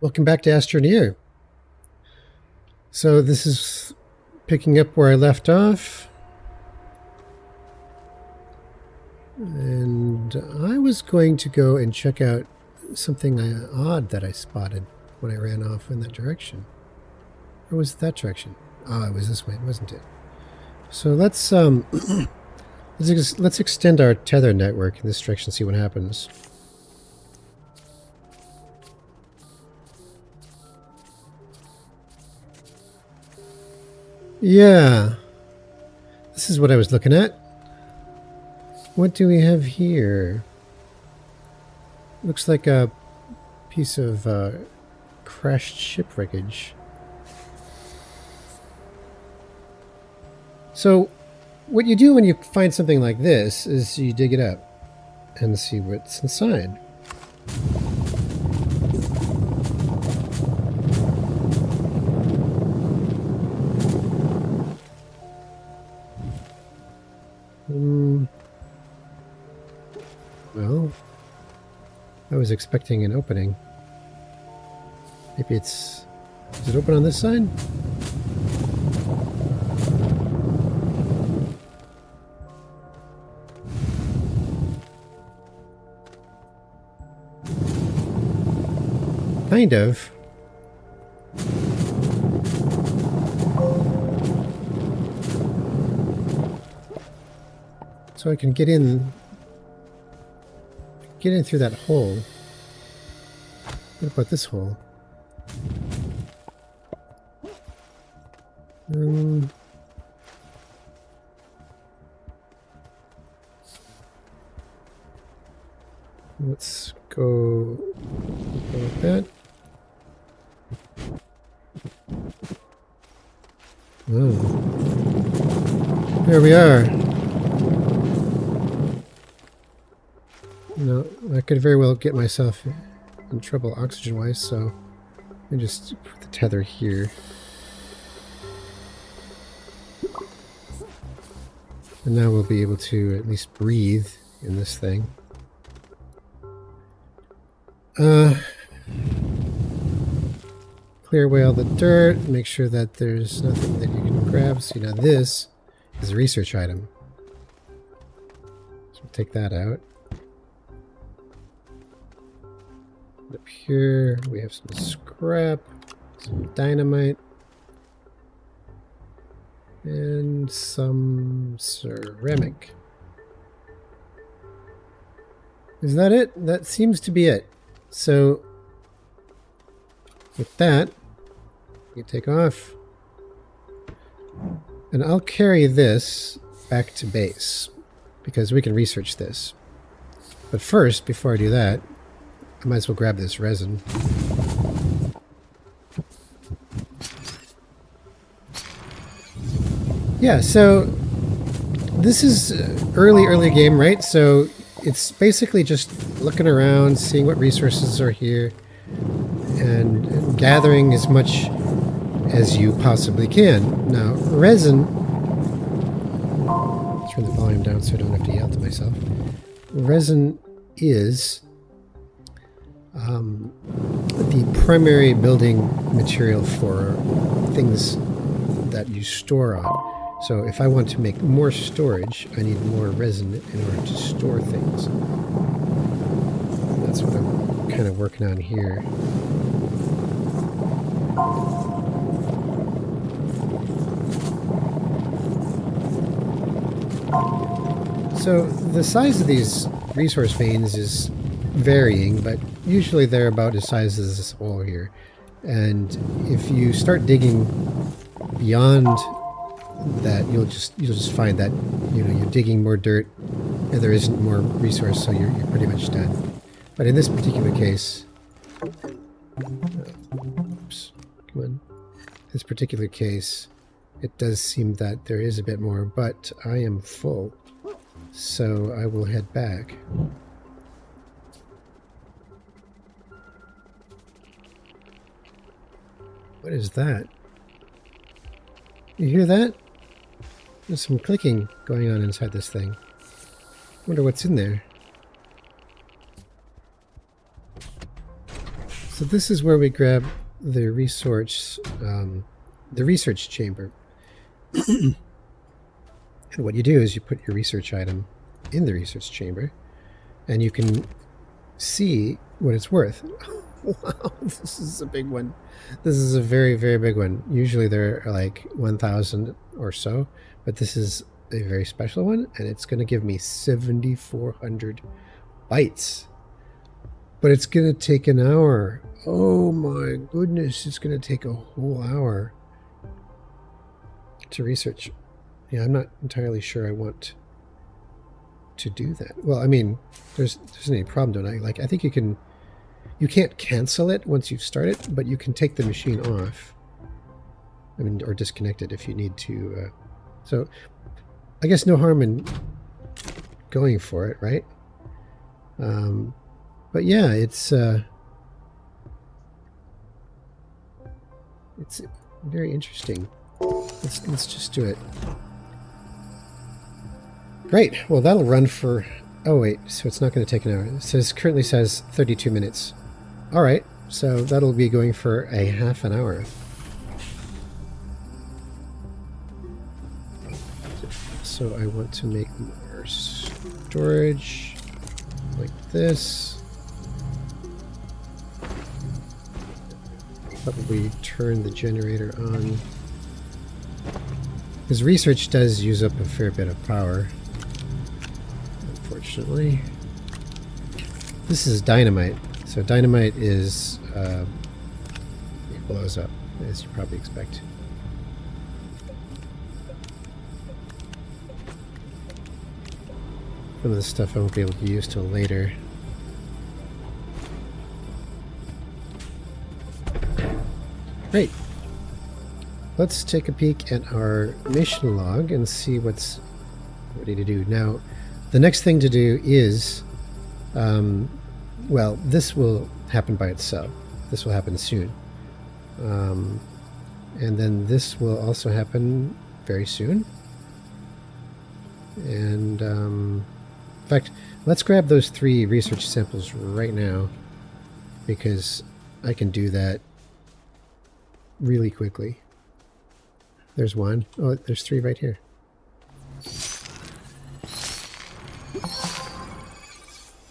Welcome back to Astroneer. So this is picking up where I left off. And I was going to go and check out something odd that I spotted when I ran off in that direction. Or was it that direction? Oh, it was this way, wasn't it? So let's let's extend our tether network in this direction and see what happens. Yeah, this is what I was looking at. What do we have here? Looks like a piece of crashed ship wreckage. So what you do when you find something like this is you dig it up and see what's inside. Well, I was expecting an opening. Maybe it's... Is it open on this side? Kind of. So I can get in through that hole. What about this hole? Let's go with that. Oh. There we are. No, I could very well get myself in trouble oxygen-wise, so let me just put the tether here. And now we'll be able to at least breathe in this thing. Clear away all the dirt, make sure that there's nothing that you can grab. See, now this is a research item. So we'll take that out. Up here, we have some scrap, some dynamite, and some ceramic. Is that it? That seems to be it. So, with that, you take off. And I'll carry this back to base, because we can research this. But first, before I do that, I might as well grab this resin. Yeah, so this is early game, right? So it's basically just looking around, seeing what resources are here, and gathering as much as you possibly can. Now, resin... Let's turn the volume down so I don't have to yell to myself. Resin is... the primary building material for things that you store on. So if I want to make more storage, I need more resin in order to store things. That's what I'm kind of working on here. So the size of these resource veins is varying, but usually they're about as size as this hole here. And if you start digging beyond that, you'll just find that you're digging more dirt and there isn't more resource, so you're pretty much done. But in this particular case, oops, come on. This particular case, it does seem that there is a bit more, but I am full, so I will head back. What is that? You hear that? There's some clicking going on inside this thing. Wonder what's in there. So this is where we grab the research chamber. And what you do is you put your research item in the research chamber, and you can see what it's worth. Wow, this is a big one. This is a very, very big one. Usually there are like 1,000 or so, but this is a very special one, and it's going to give me 7,400 bytes. But it's going to take an hour. Oh my goodness, it's going to take a whole hour to research. Yeah, I'm not entirely sure I want to do that. Well, I mean, there's any problem, don't I? Like, I think you can't cancel it once you've started, but you can take the machine off. I mean, or disconnect it if you need to. So, I guess no harm in going for it, right? But yeah, it's very interesting. Let's just do it. Great. Well, that'll run for... Oh, wait. So it's not going to take an hour. It currently says 32 minutes. All right. So that'll be going for a half an hour. So I want to make more storage like this. Probably turn the generator on. Because research does use up a fair bit of power. Unfortunately. This is dynamite. So dynamite is... it blows up, as you probably expect. Some of this stuff I won't be able to use till later. Great. Let's take a peek at our mission log and see what's ready to do. Now, the next thing to do is, well, this will happen by itself. This will happen soon. And then this will also happen very soon. And, in fact, let's grab those 3 research samples right now, because I can do that really quickly. There's one. Oh, there's 3 right here.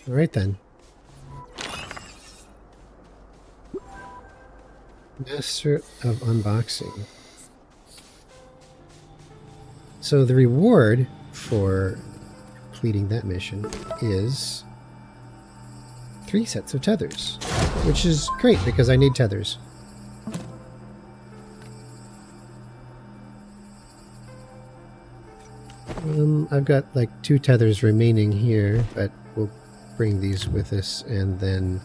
All right then. Master of Unboxing. So the reward for completing that mission is 3 sets of tethers, which is great because I need tethers. I've got like 2 tethers remaining here, but we'll bring these with us and then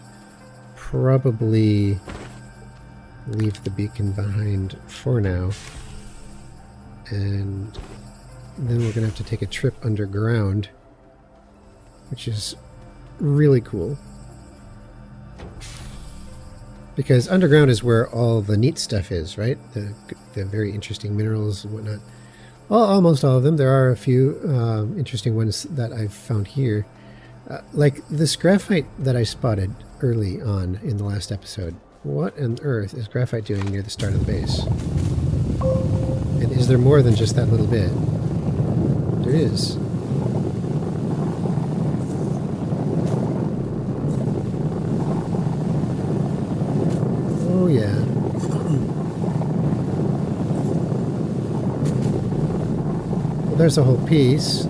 probably leave the beacon behind for now. And then we're going to have to take a trip underground, which is really cool. Because underground is where all the neat stuff is, right? The very interesting minerals and whatnot. Well, almost all of them. There are a few interesting ones that I've found here. Like this graphite that I spotted early on in the last episode. What on earth is graphite doing near the start of the base? And is there more than just that little bit? There is. Oh yeah. Well, there's a whole piece.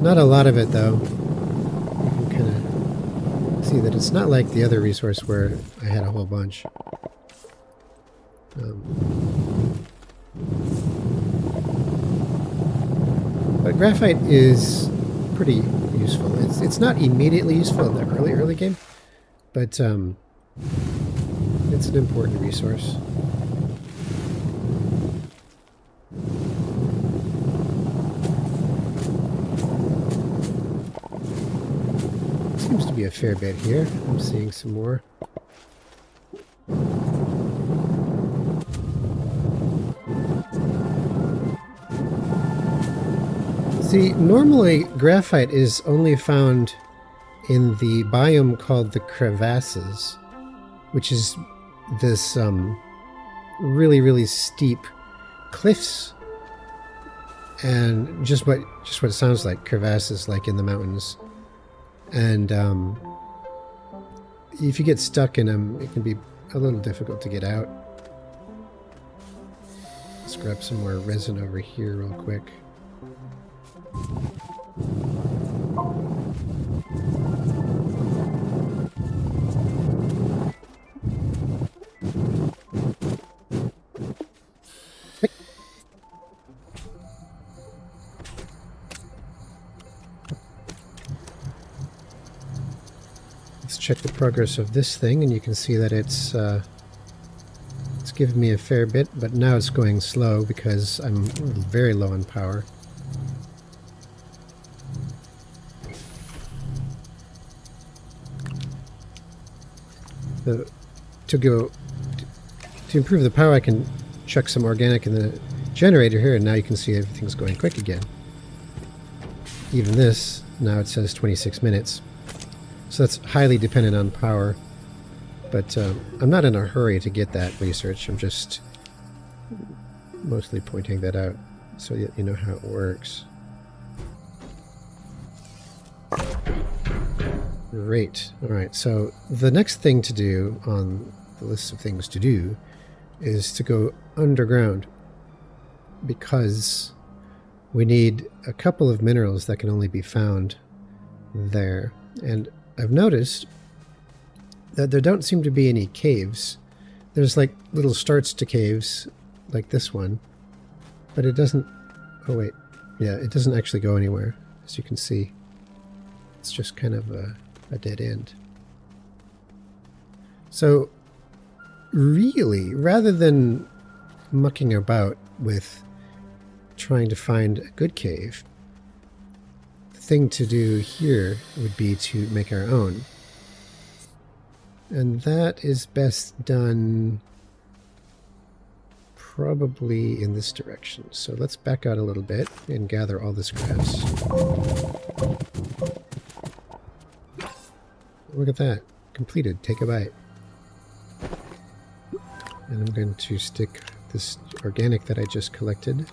Not a lot of it though. You can kind of see that it's not like the other resource where I had a whole bunch. But graphite is pretty useful. It's not immediately useful in the early game, but it's an important resource. Seems to be a fair bit here. I'm seeing some more. See, normally graphite is only found in the biome called the crevasses, which is this really, really steep cliffs, and just what it sounds like, crevasses, like in the mountains. And if you get stuck in them, it can be a little difficult to get out. Let's grab some more resin over here real quick. Let's check the progress of this thing, and you can see that it's given me a fair bit, but now it's going slow because I'm very low on power. To improve the power, I can chuck some organic in the generator here, and now you can see everything's going quick again. Even this, now it says 26 minutes. So that's highly dependent on power. But I'm not in a hurry to get that research. I'm just mostly pointing that out so that you know how it works. Great. Alright, so the next thing to do on the list of things to do is to go underground, because we need a couple of minerals that can only be found there. And I've noticed that there don't seem to be any caves. There's like little starts to caves, like this one, but it doesn't... Oh wait, yeah, it doesn't actually go anywhere, as you can see. It's just kind of a dead end. So really, rather than mucking about with trying to find a good cave, the thing to do here would be to make our own. And that is best done probably in this direction. So let's back out a little bit and gather all this grass. Look at that. Completed. Take a bite. And I'm going to stick this organic that I just collected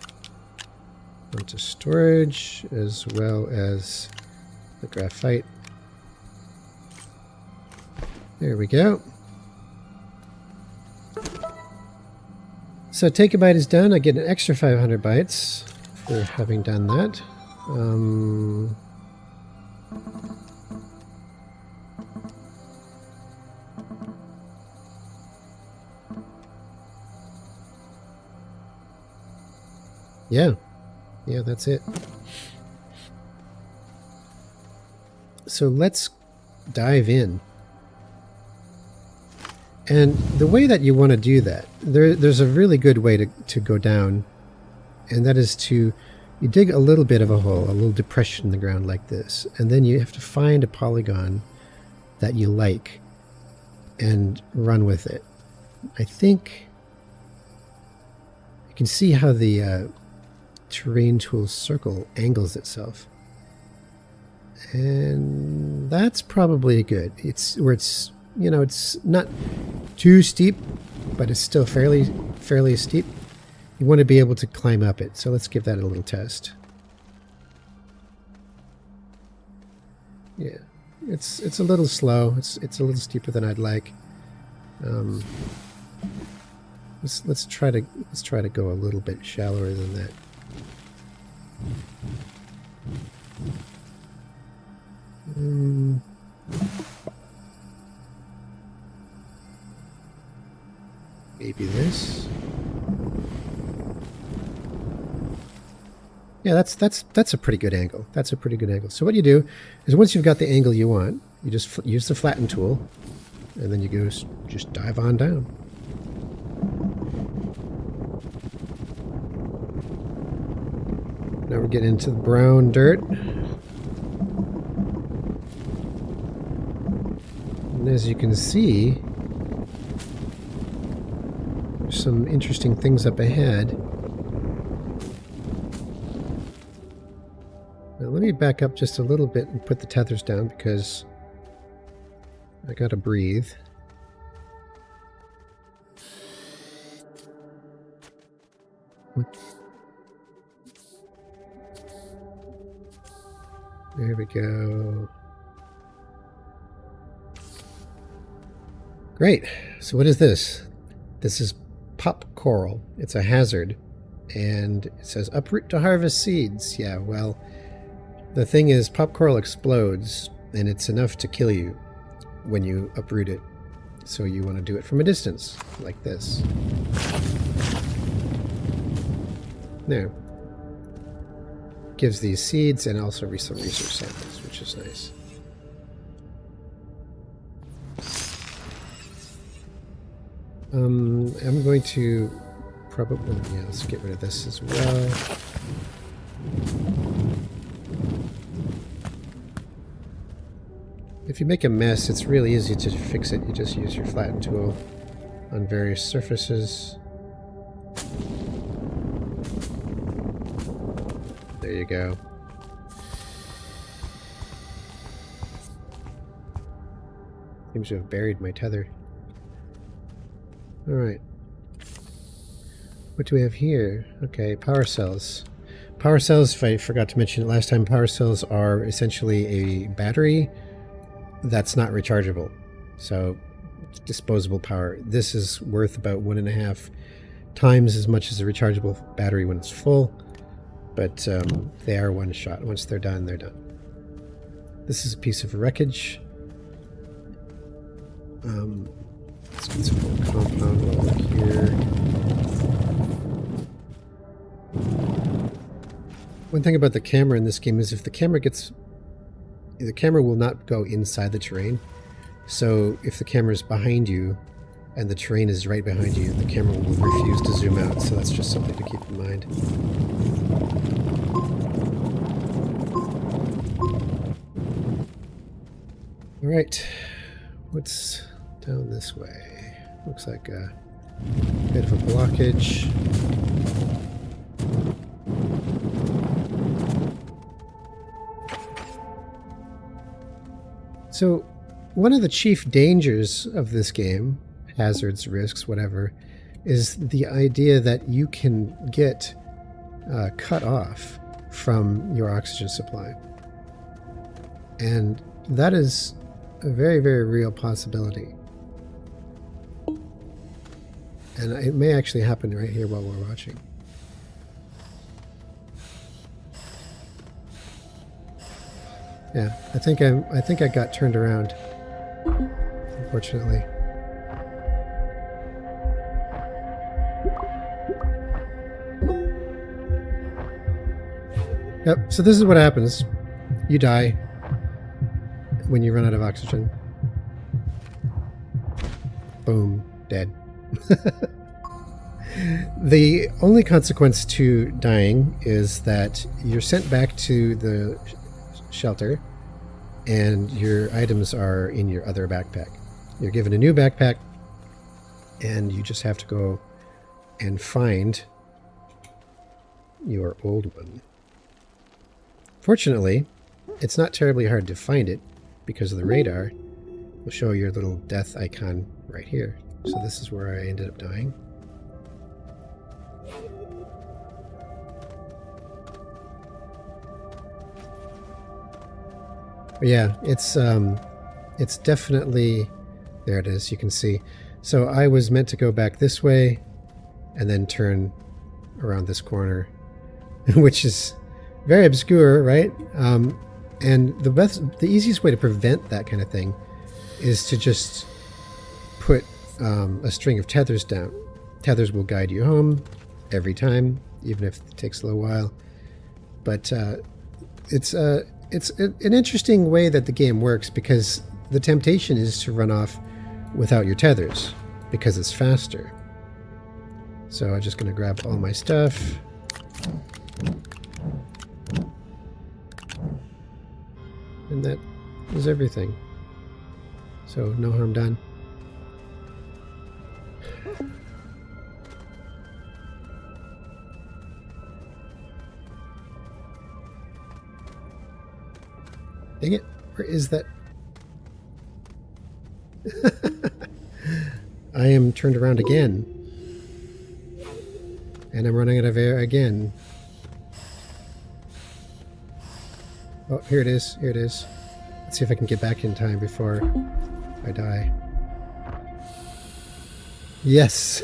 onto storage, as well as the graphite. There we go. So take a bite is done. I get an extra 500 bytes for having done that. Yeah, that's it. So let's dive in. And the way that you want to do that, there's a really good way to go down, and that is you dig a little bit of a hole, a little depression in the ground like this, and then you have to find a polygon that you like and run with it. I think you can see how the terrain tool circle angles itself, and that's probably good. It's where it's, you know, it's not too steep, but it's still fairly steep. You want to be able to climb up it, so let's give that a little test. Yeah, it's a little slow. It's a little steeper than I'd like. Let's try to go a little bit shallower than that. Maybe this. Yeah, that's a pretty good angle. That's a pretty good angle. So what you do is, once you've got the angle you want, you just use the flatten tool, and then you go just dive on down. Now we're getting into the brown dirt. And as you can see, there's some interesting things up ahead. Now let me back up just a little bit and put the tethers down, because I gotta breathe. There we go. Great. So what is this? This is pop coral. It's a hazard. And it says uproot to harvest seeds. Yeah, well, the thing is pop coral explodes and it's enough to kill you when you uproot it. So you want to do it from a distance, like this. There. Gives these seeds and also some research samples, which is nice. I'm going to probably, yeah, let's get rid of this as well. If you make a mess, it's really easy to fix it. You just use your flatten tool on various surfaces. There you go. Seems to have buried my tether. Alright. What do we have here? Okay, power cells. Power cells, if I forgot to mention it last time, power cells are essentially a battery that's not rechargeable. So, disposable power. This is worth about 1.5 times as much as a rechargeable battery when it's full. But they are one shot. Once they're done, they're done. This is a piece of wreckage. Let's get some more compound over here. One thing about the camera in this game is if the camera will not go inside the terrain. So if the camera is behind you and the terrain is right behind you, the camera will refuse to zoom out. So that's just something to keep in mind. All right, what's down this way? Looks like a bit of a blockage. So, one of the chief dangers of this game, hazards, risks, whatever, is the idea that you can get cut off from your oxygen supply. And that is a very, very real possibility. And it may actually happen right here while we're watching. Yeah, I think I got turned around, unfortunately. Yep, so this is what happens. You die when you run out of oxygen. Boom, dead. The only consequence to dying is that you're sent back to the shelter and your items are in your other backpack. You're given a new backpack and you just have to go and find your old one. Fortunately, it's not terribly hard to find it because of the radar. Will show your little death icon right here. So this is where I ended up dying. But yeah, it's definitely, there it is, you can see. So I was meant to go back this way and then turn around this corner, which is very obscure, right? And the easiest way to prevent that kind of thing is to just put a string of tethers down. Tethers will guide you home every time, even if it takes a little while. But it's an interesting way that the game works because the temptation is to run off without your tethers because it's faster. So I'm just going to grab all my stuff. And that is everything. So no harm done. Dang it, where is that? I am turned around again. And I'm running out of air again. Oh, here it is. Here it is. Let's see if I can get back in time before I die. Yes.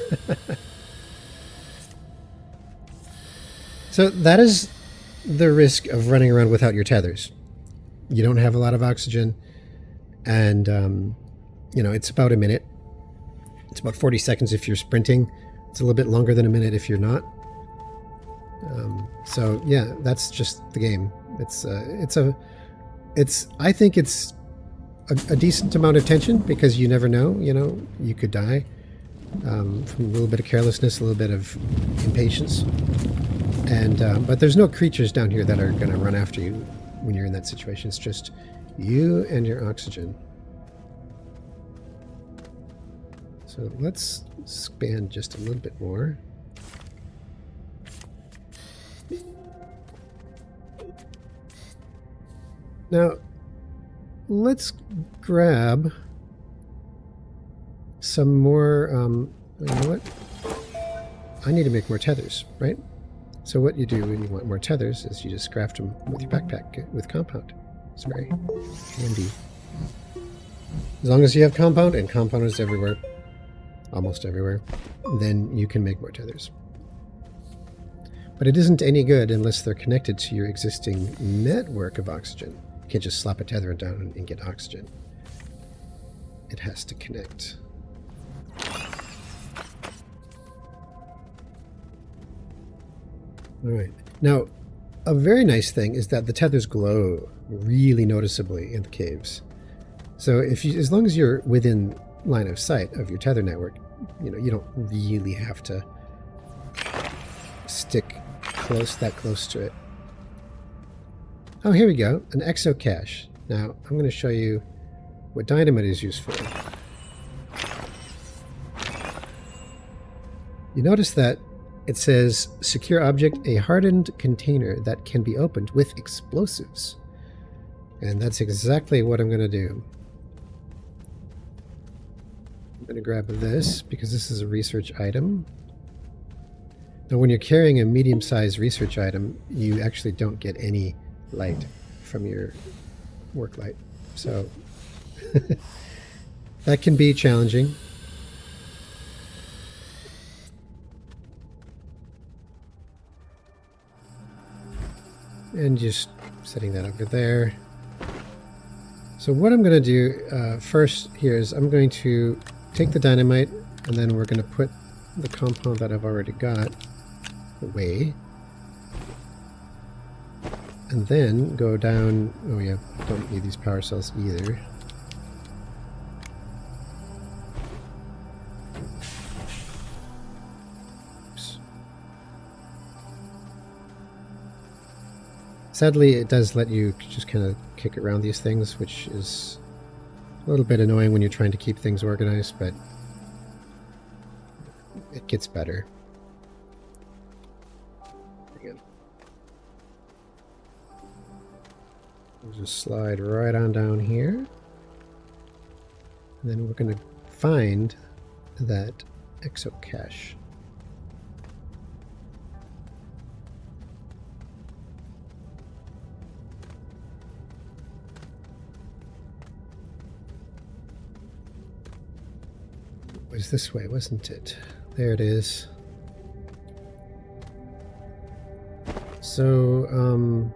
So that is the risk of running around without your tethers. You don't have a lot of oxygen, and you know, it's about a minute. It's about 40 seconds if you're sprinting. It's a little bit longer than a minute if you're not. So yeah, that's just the game. I think it's a decent amount of tension because you never know. You know, you could die from a little bit of carelessness, a little bit of impatience, and but there's no creatures down here that are going to run after you when you're in that situation. It's just you and your oxygen. So let's expand just a little bit more. Now, let's grab some more, you know what? I need to make more tethers, right? So what you do when you want more tethers is you just craft them with your backpack with compound. It's very handy. As long as you have compound, and compound is everywhere, almost everywhere, then you can make more tethers. But it isn't any good unless they're connected to your existing network of oxygen. You can't just slap a tether down and get oxygen. It has to connect. All right. Now, a very nice thing is that the tethers glow really noticeably in the caves. So if you, as long as you're within line of sight of your tether network, you know, you don't really have to stick that close to it. Oh, here we go, an exo cache. Now, I'm going to show you what dynamite is used for. You notice that it says, secure object, a hardened container that can be opened with explosives. And that's exactly what I'm going to do. I'm going to grab this because this is a research item. Now, when you're carrying a medium-sized research item, you actually don't get any light from your work light. So that can be challenging. And just setting that over there. So what I'm going to do first here is I'm going to take the dynamite, and then we're going to put the compound that I've already got away. And then go down. Oh yeah, don't need these power cells either. Oops. Sadly, it does let you just kind of kick around these things, which is a little bit annoying when you're trying to keep things organized, but it gets better. We'll just slide right on down here. And then we're going to find that exo cache. It was this way, wasn't it? There it is. So,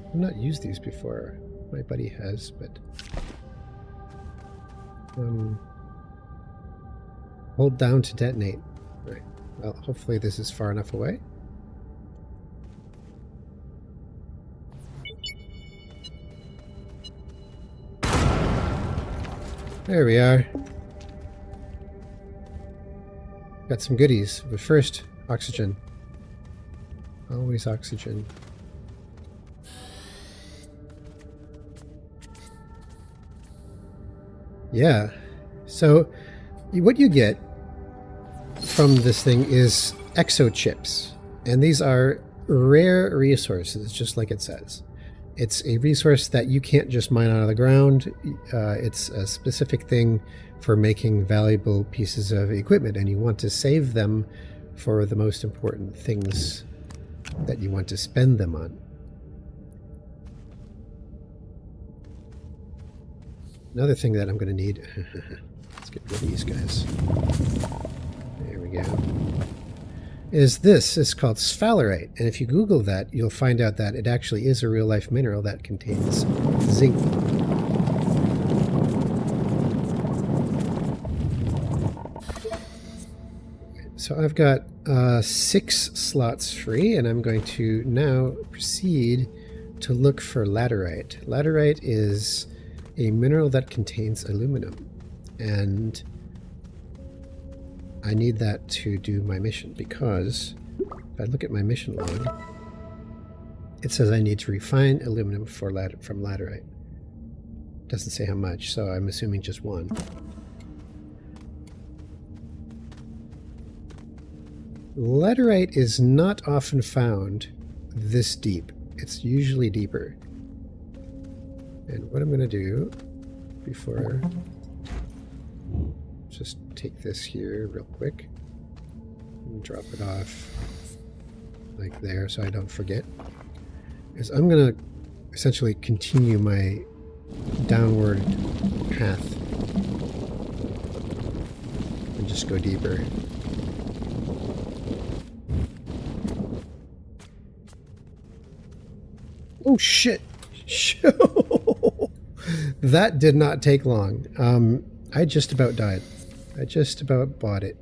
I've not used these before. My buddy has, but hold down to detonate. Right. Well, hopefully this is far enough away. There we are. Got some goodies, but first, oxygen. Always oxygen. Yeah, so what you get from this thing is exo chips, and these are rare resources, just like it says. It's a resource that you can't just mine out of the ground. It's a specific thing for making valuable pieces of equipment, and you want to save them for the most important things that you want to spend them on. Another thing that I'm going to need, let's get rid of these guys. There we go. Is this. It's called sphalerite, and if you Google that, you'll find out that it actually is a real-life mineral that contains zinc. So I've got 6 slots free, and I'm going to now proceed to look for laterite. Laterite is a mineral that contains aluminum, and I need that to do my mission, because if I look at my mission log, it says I need to refine aluminum from laterite. It doesn't say how much, so I'm assuming just 1. Laterite is not often found this deep. It's usually deeper. And what I'm going to do before... just take this here real quick and drop it off like there so I don't forget, is I'm going to essentially continue my downward path and just go deeper. Oh shit! That did not take long. I just about died. I just about bought it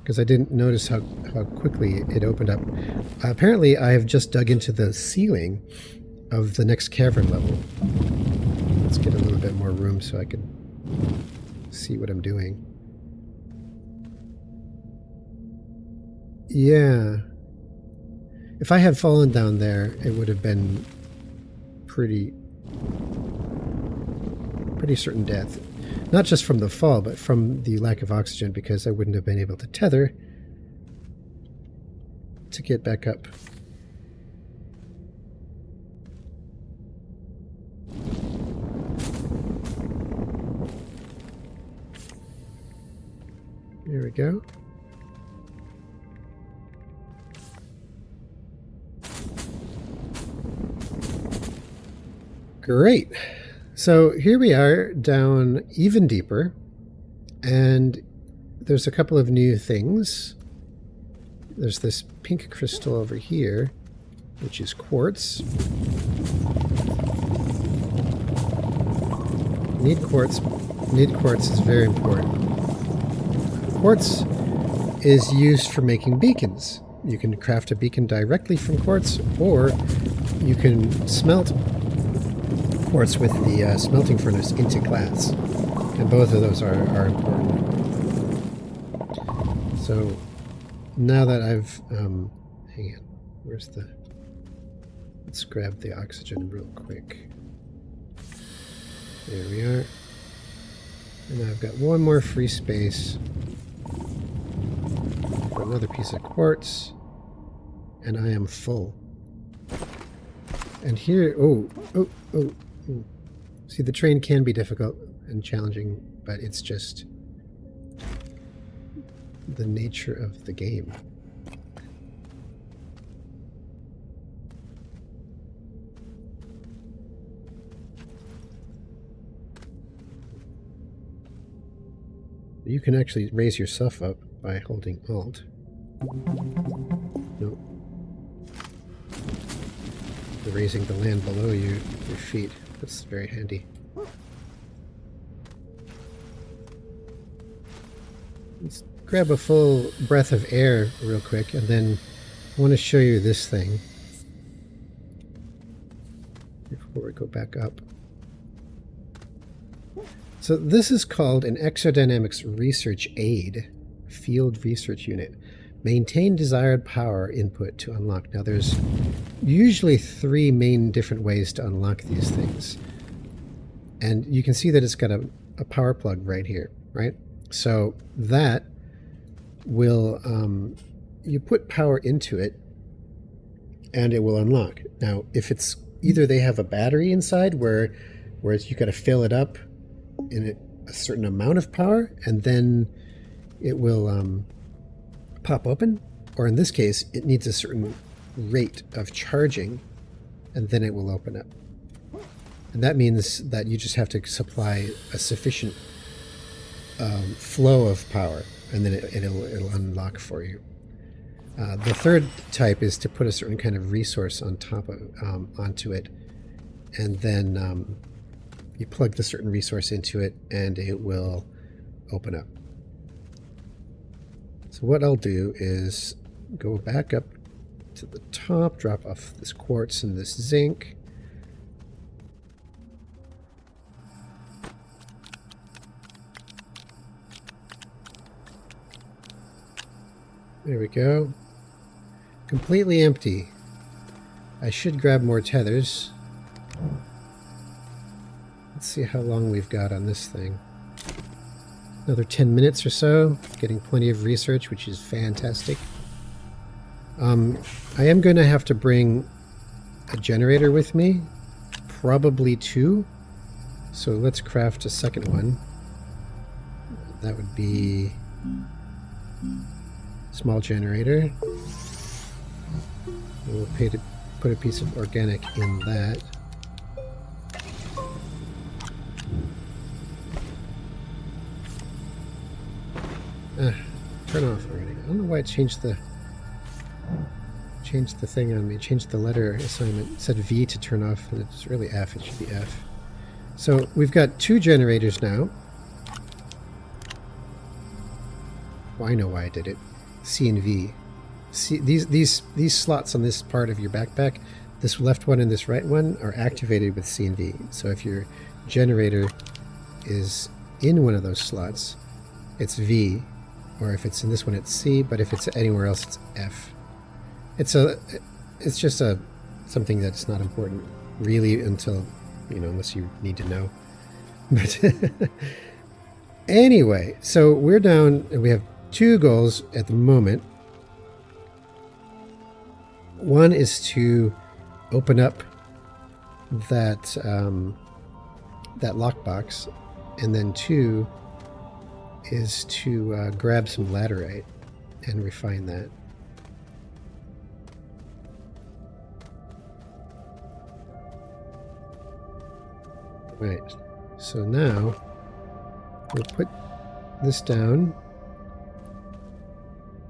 because I didn't notice how quickly it opened up. Apparently, I have just dug into the ceiling of the next cavern level. Let's get a little bit more room so I can see what I'm doing. Yeah. If I had fallen down there, it would have been pretty certain death. Not just from the fall, but from the lack of oxygen, because I wouldn't have been able to tether to get back up. There we go. Great. So here we are down even deeper, and there's a couple of new things. There's this pink crystal over here, which is quartz. Need quartz. Need quartz is very important. Quartz is used for making beacons. You can craft a beacon directly from quartz, or you can smelt quartz with the smelting furnace into glass, and both of those are important. So now that I've hang on, where's the, let's grab the oxygen real quick. There we are, and I've got one more free space for another piece of quartz, and I am full. And here, oh. See, the train can be difficult and challenging, but it's just the nature of the game. You can actually raise yourself up by holding Alt. Nope. Raising the land below you, your feet. That's very handy. Let's grab a full breath of air real quick, and then I want to show you this thing before we go back up. So this is called an Exodynamics Research Aid Field Research Unit. Maintain desired power input to unlock. Now there's usually 3 main different ways to unlock these things. And you can see that it's got a power plug right here, right? So that will, you put power into it, and it will unlock. Now, if it's either they have a battery inside where you got to fill it up in a certain amount of power, and then it will pop open, or in this case, it needs a certain rate of charging, and then it will open up. And that means that you just have to supply a sufficient flow of power, and then it'll unlock for you. The third type is to put a certain kind of resource on top of onto it, and then you plug the certain resource into it, and it will open up. So what I'll do is go back up to the top, drop off this quartz and this zinc. There we go. Completely empty. I should grab more tethers. Let's see how long we've got on this thing. Another 10 minutes or so. Getting plenty of research, which is fantastic. I am going to have to bring a generator with me. Probably 2. So let's craft a second one. That would be small generator. We'll put a piece of organic in that. Turn off already. I don't know why it changed the thing on me. Changed the letter assignment. It said V to turn off, and it's really F. It should be F. So we've got 2 generators now. Well, I know why I did it. C and V. See, these slots on this part of your backpack, this left one and this right one, are activated with C and V. So if your generator is in one of those slots, it's V, or if it's in this one, it's C. But if it's anywhere else, it's F. It's just something that's not important really until, unless you need to know. But anyway, so we're down, and we have 2 goals at the moment. One is to open up that lockbox, and then 2 is to grab some laterite and refine that. Right, so now we'll put this down.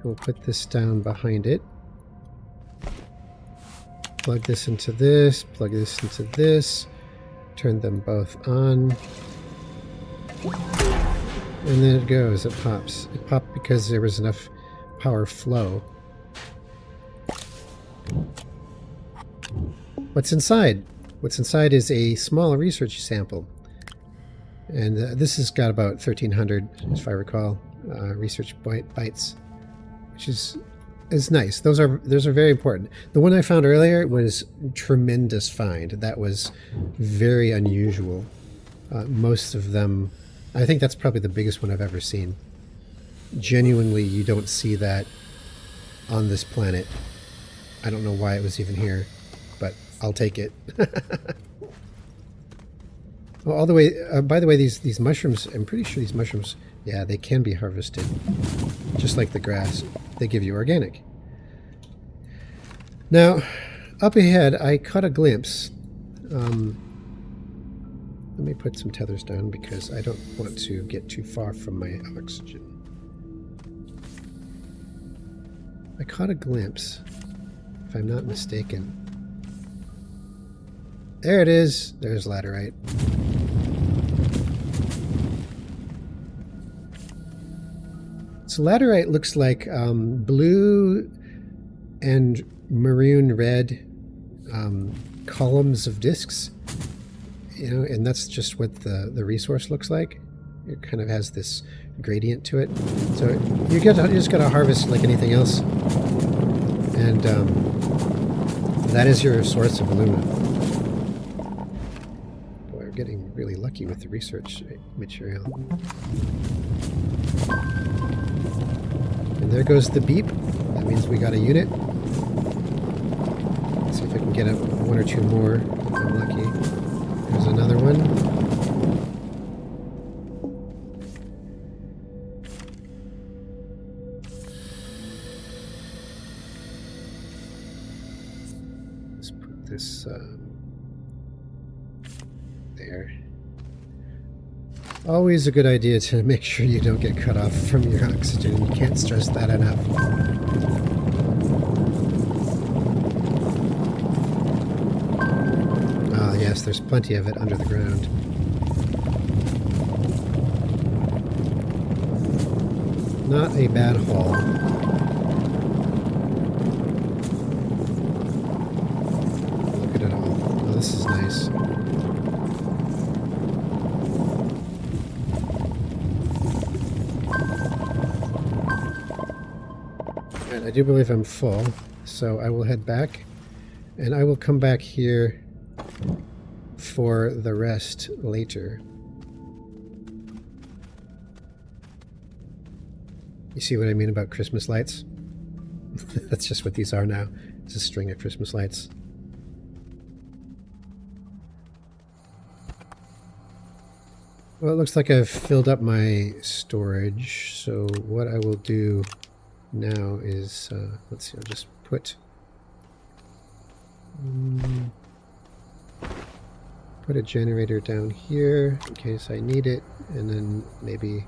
We'll put this down behind it. Plug this into this, plug this into this, turn them both on. And then it goes, it pops. It popped because there was enough power flow. What's inside? What's inside is a small research sample. And this has got about 1,300, if I recall, research bytes, which is nice. Those are very important. The one I found earlier was tremendous find. That was very unusual. Most of them, I think that's probably the biggest one I've ever seen. Genuinely, you don't see that on this planet. I don't know why it was even here, but I'll take it. Oh, all the way. By the way, these mushrooms, I'm pretty sure these mushrooms, yeah, they can be harvested, just like the grass. They give you organic. Now, up ahead, I caught a glimpse. Let me put some tethers down because I don't want to get too far from my oxygen. I caught a glimpse, if I'm not mistaken. There it is. There's laterite. So laterite looks like blue and maroon red columns of discs, and that's just what the resource looks like. It kind of has this gradient to it. So you just got to harvest like anything else, and that is your source of aluminum. Boy, we're getting really lucky with the research material. And there goes the beep. That means we got a unit. if I can get one or two more, if I'm lucky. There's another one. Let's put this there. Always a good idea to make sure you don't get cut off from your oxygen. You can't stress that enough. Ah, yes, there's plenty of it under the ground. Not a bad haul. Look at it all. Oh, this is nice. I do believe I'm full, so I will head back, and I will come back here for the rest later. You see what I mean about Christmas lights? That's just what these are now. It's a string of Christmas lights. Well, it looks like I've filled up my storage, so what I will do now is, let's see, I'll just put a generator down here in case I need it, and then maybe,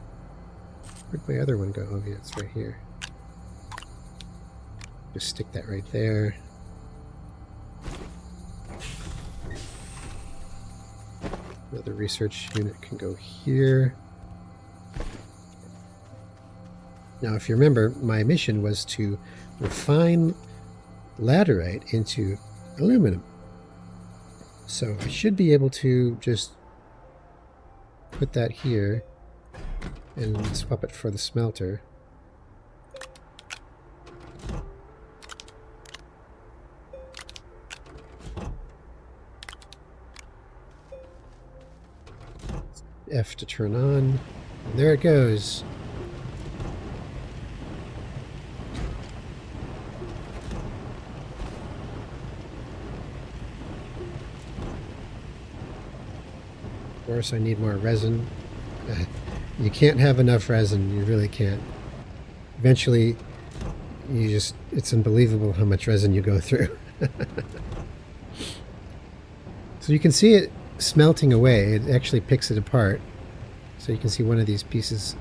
where'd my other one go? Oh yeah, it's right here. Just stick that right there. Another research unit can go here. Now, if you remember, my mission was to refine laterite into aluminum. So I should be able to just put that here and swap it for the smelter. F to turn on. And there it goes. Of course, I need more resin. You can't have enough resin. You really can't. Eventually, it's unbelievable how much resin you go through. So you can see it smelting away. It actually picks it apart. So you can see one of these pieces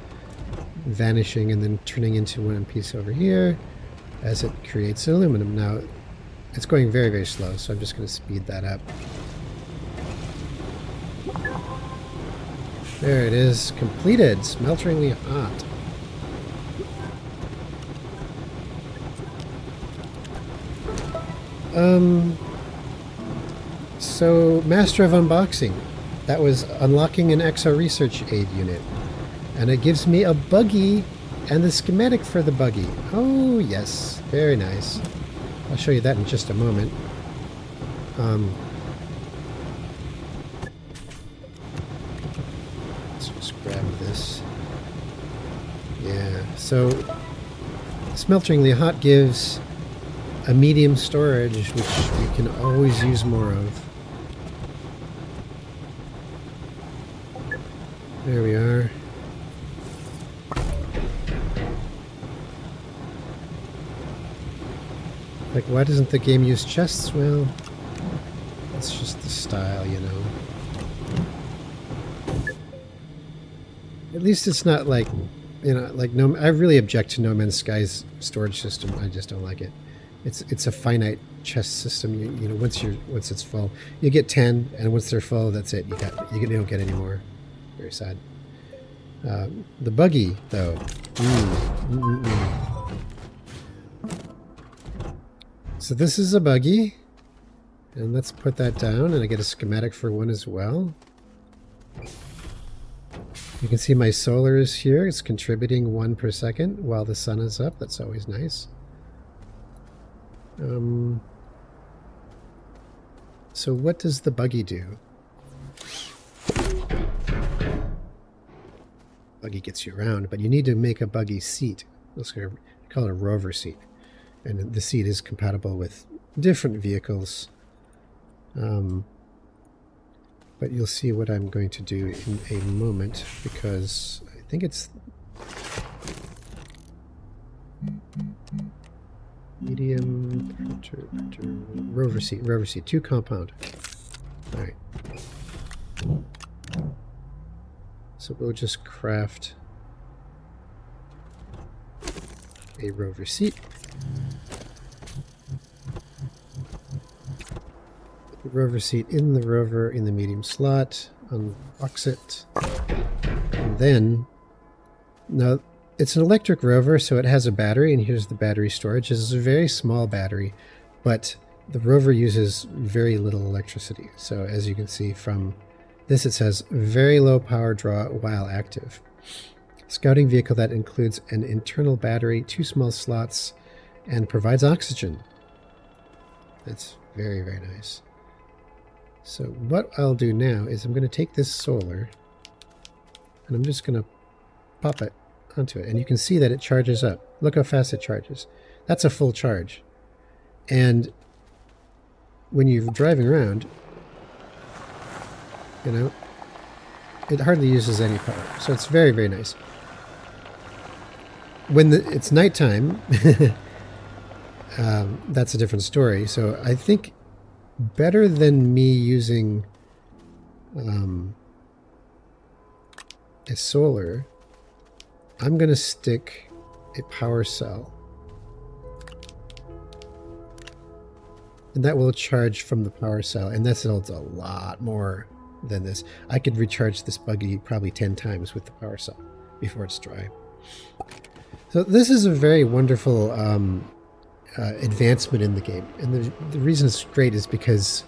vanishing and then turning into one piece over here as it creates aluminum. Now, it's going very, very slow, so I'm just going to speed that up. There it is, completed, smelteringly hot. So, Master of Unboxing. That was unlocking an Exo Research Aid unit. And it gives me a buggy and the schematic for the buggy. Oh, yes, very nice. I'll show you that in just a moment. Let's just grab this. Yeah, so smelteringly hot gives a medium storage, which you can always use more of. There we are. Like, why doesn't the game use chests? Well, it's just the style, you know. At least it's not like, you know, like I really object to No Man's Sky's storage system. I just don't like it. It's a finite chest system. You know, once it's full, you get 10, and once they're full, that's it. You don't get any more. Very sad. The buggy, though. So this is a buggy, and let's put that down, and I get a schematic for one as well. You can see my solar is here. It's contributing 1 per second while the sun is up. That's always nice. So what does the buggy do? Buggy gets you around, but you need to make a buggy seat. Let's call it a rover seat. And the seat is compatible with different vehicles. But you'll see what I'm going to do in a moment, because I think it's medium rover seat, 2 compound. All right. So we'll just craft a rover seat. Put the rover seat in the rover in the medium slot, unbox it, and then, now it's an electric rover, so it has a battery, and here's the battery storage. This is a very small battery, but the rover uses very little electricity. So as you can see from this, it says very low power draw while active. Scouting vehicle that includes an internal battery, 2 small slots, and provides oxygen. That's very, very nice. So what I'll do now is I'm going to take this solar, and I'm just going to pop it onto it. And you can see that it charges up. Look how fast it charges. That's a full charge. And when you're driving around, you know, it hardly uses any power. So it's very, very nice. When it's nighttime, that's a different story. So I think better than me using a solar, I'm going to stick a power cell. And that will charge from the power cell. And this holds a lot more than this. I could recharge this buggy probably 10 times with the power cell before it's dry. So this is a very wonderful advancement in the game. And the reason it's great is because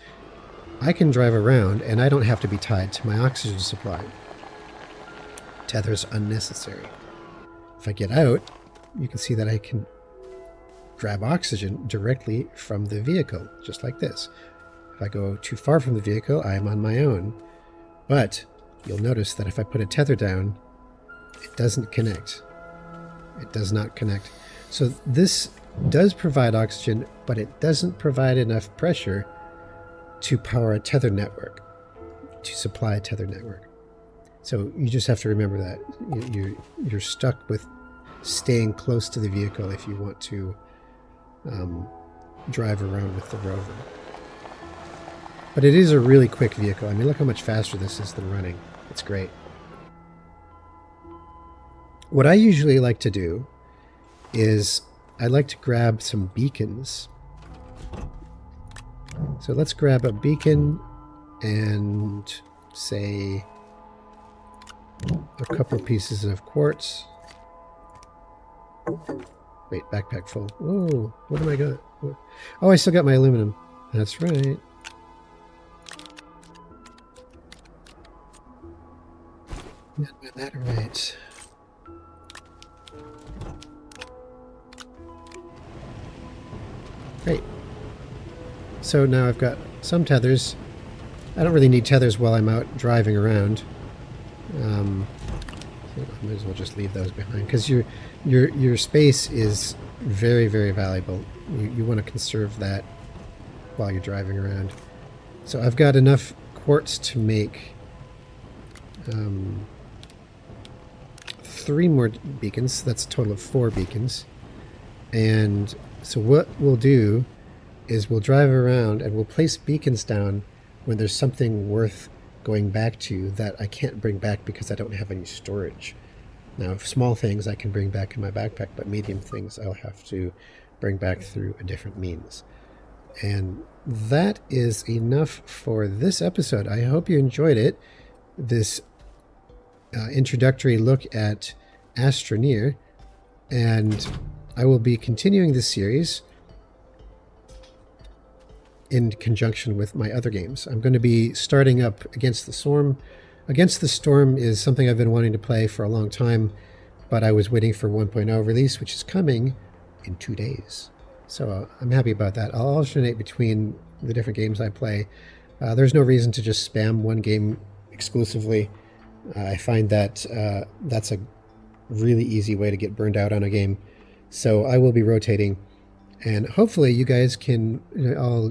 I can drive around and I don't have to be tied to my oxygen supply. Tether's unnecessary. If I get out, you can see that I can grab oxygen directly from the vehicle, just like this. If I go too far from the vehicle, I am on my own. But you'll notice that if I put a tether down, it doesn't connect. It does not connect. So this does provide oxygen, but it doesn't provide enough pressure to power a tether network, to supply a tether network. So you just have to remember that. You're stuck with staying close to the vehicle if you want to drive around with the rover. But it is a really quick vehicle. I mean, look how much faster this is than running. It's great. What I usually like to do is I like to grab some beacons. So let's grab a beacon and say a couple pieces of quartz. Wait, backpack full. Whoa, what am I got? Oh, I still got my aluminum. That's right. Got that right. Great. So now I've got some tethers. I don't really need tethers while I'm out driving around. So I might as well just leave those behind, because your space is very, very valuable. You want to conserve that while you're driving around. So I've got enough quartz to make 3 more beacons. That's a total of 4 beacons. And so what we'll do is we'll drive around and we'll place beacons down when there's something worth going back to that I can't bring back because I don't have any storage. Now, small things I can bring back in my backpack, but medium things I'll have to bring back through a different means. And that is enough for this episode. I hope you enjoyed it. This introductory look at Astroneer, and I will be continuing this series in conjunction with my other games. I'm going to be starting up Against the Storm. Against the Storm is something I've been wanting to play for a long time, but I was waiting for 1.0 release, which is coming in 2 days. So I'm happy about that. I'll alternate between the different games I play. There's no reason to just spam one game exclusively. I find that that's a really easy way to get burned out on a game. So I will be rotating. And hopefully you guys can all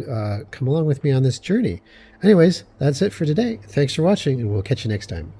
come along with me on this journey. Anyways, that's it for today. Thanks for watching, and we'll catch you next time.